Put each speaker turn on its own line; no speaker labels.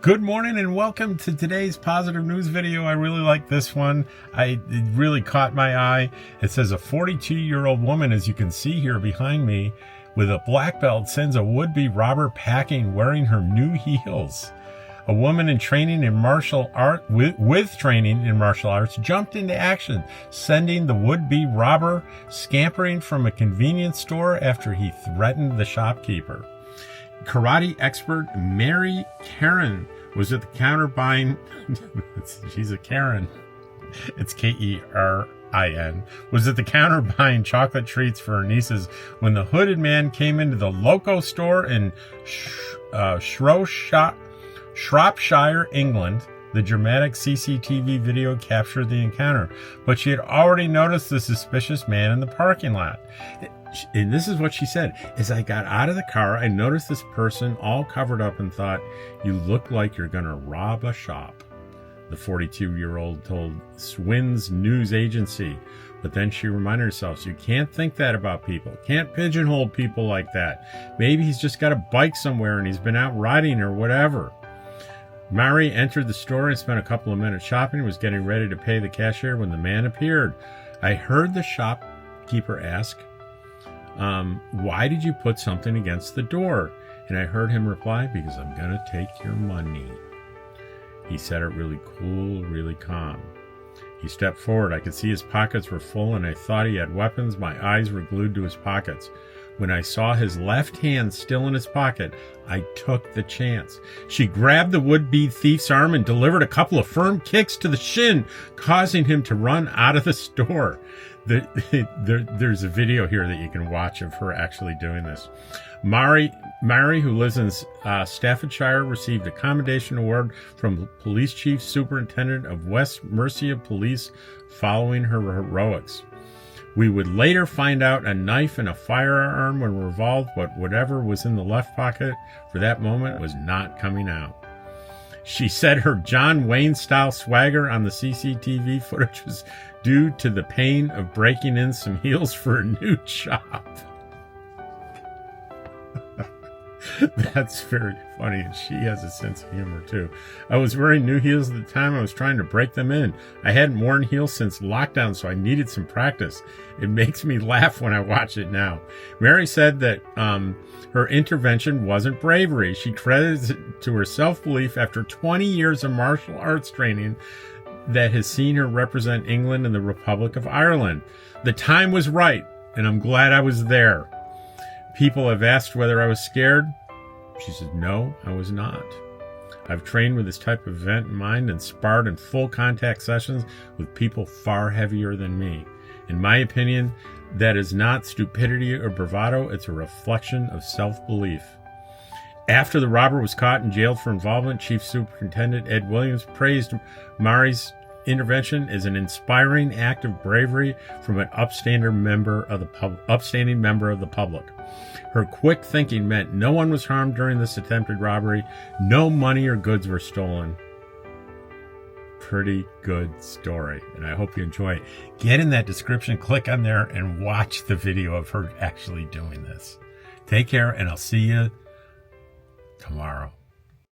Good morning and welcome to today's positive news video. I really like this one. It really caught my eye. It says a 42-year-old woman, as you can see here behind me, with a black belt sends a would-be robber packing wearing her new heels. A woman in training in martial art with training in martial arts jumped into action, sending the would-be robber scampering from a convenience store after he threatened the shopkeeper. Karate expert Mary Karen was at the counter buying, she's a Karen, it's K-E-R-I-N, was at the counter buying chocolate treats for her nieces when the hooded man came into the Loco store in Shropshire, England. The dramatic CCTV video captured the encounter, but she had already noticed the suspicious man in the parking lot. And this is what she said. As I got out of the car, I noticed this person all covered up and thought, "You look like you're going to rob a shop," the 42-year-old told Swin's news agency. But then she reminded herself, you can't think that about people. Can't pigeonhole people like that. Maybe he's just got a bike somewhere and he's been out riding or whatever. Mary entered the store and spent a couple of minutes shopping, was getting ready to pay the cashier when the man appeared. I heard the shopkeeper ask, "Why did you put something against the door?" And I heard him reply, "Because I'm going to take your money." He said it really cool, really calm. He stepped forward. I could see his pockets were full and I thought he had weapons. My eyes were glued to his pockets. When I saw his left hand still in his pocket, I took the chance. She grabbed the would-be thief's arm and delivered a couple of firm kicks to the shin, causing him to run out of the store. There's a video here that you can watch of her actually doing this. Mary, who lives in Staffordshire, received a commendation award from Police Chief Superintendent of West Mercia Police following her heroics. We would later find out a knife and a firearm were involved, but whatever was in the left pocket for that moment was not coming out. She said her John Wayne-style swagger on the CCTV footage was due to the pain of breaking in some heels for a new shop. That's very funny, and she has a sense of humor too. I was wearing new heels at the time I was trying to break them in. I hadn't worn heels since lockdown, so I needed some practice. It makes me laugh when I watch it now. Mary said that her intervention wasn't bravery. She credits it to her self-belief after 20 years of martial arts training that has seen her represent England and the Republic of Ireland. The time was right, and I'm glad I was there. People have asked whether I was scared. She said, no, I was not. I've trained with this type of event in mind and sparred in full contact sessions with people far heavier than me. In my opinion, that is not stupidity or bravado. It's a reflection of self-belief. After the robber was caught and jailed for involvement, Chief Superintendent Ed Williams praised Mary's intervention as an inspiring act of bravery from an upstanding member of the public. Her quick thinking meant no one was harmed during this attempted robbery. No money or goods were stolen. Pretty good story, and I hope you enjoy it. Get in that description, click on there, and watch the video of her actually doing this. Take care, and I'll see you tomorrow.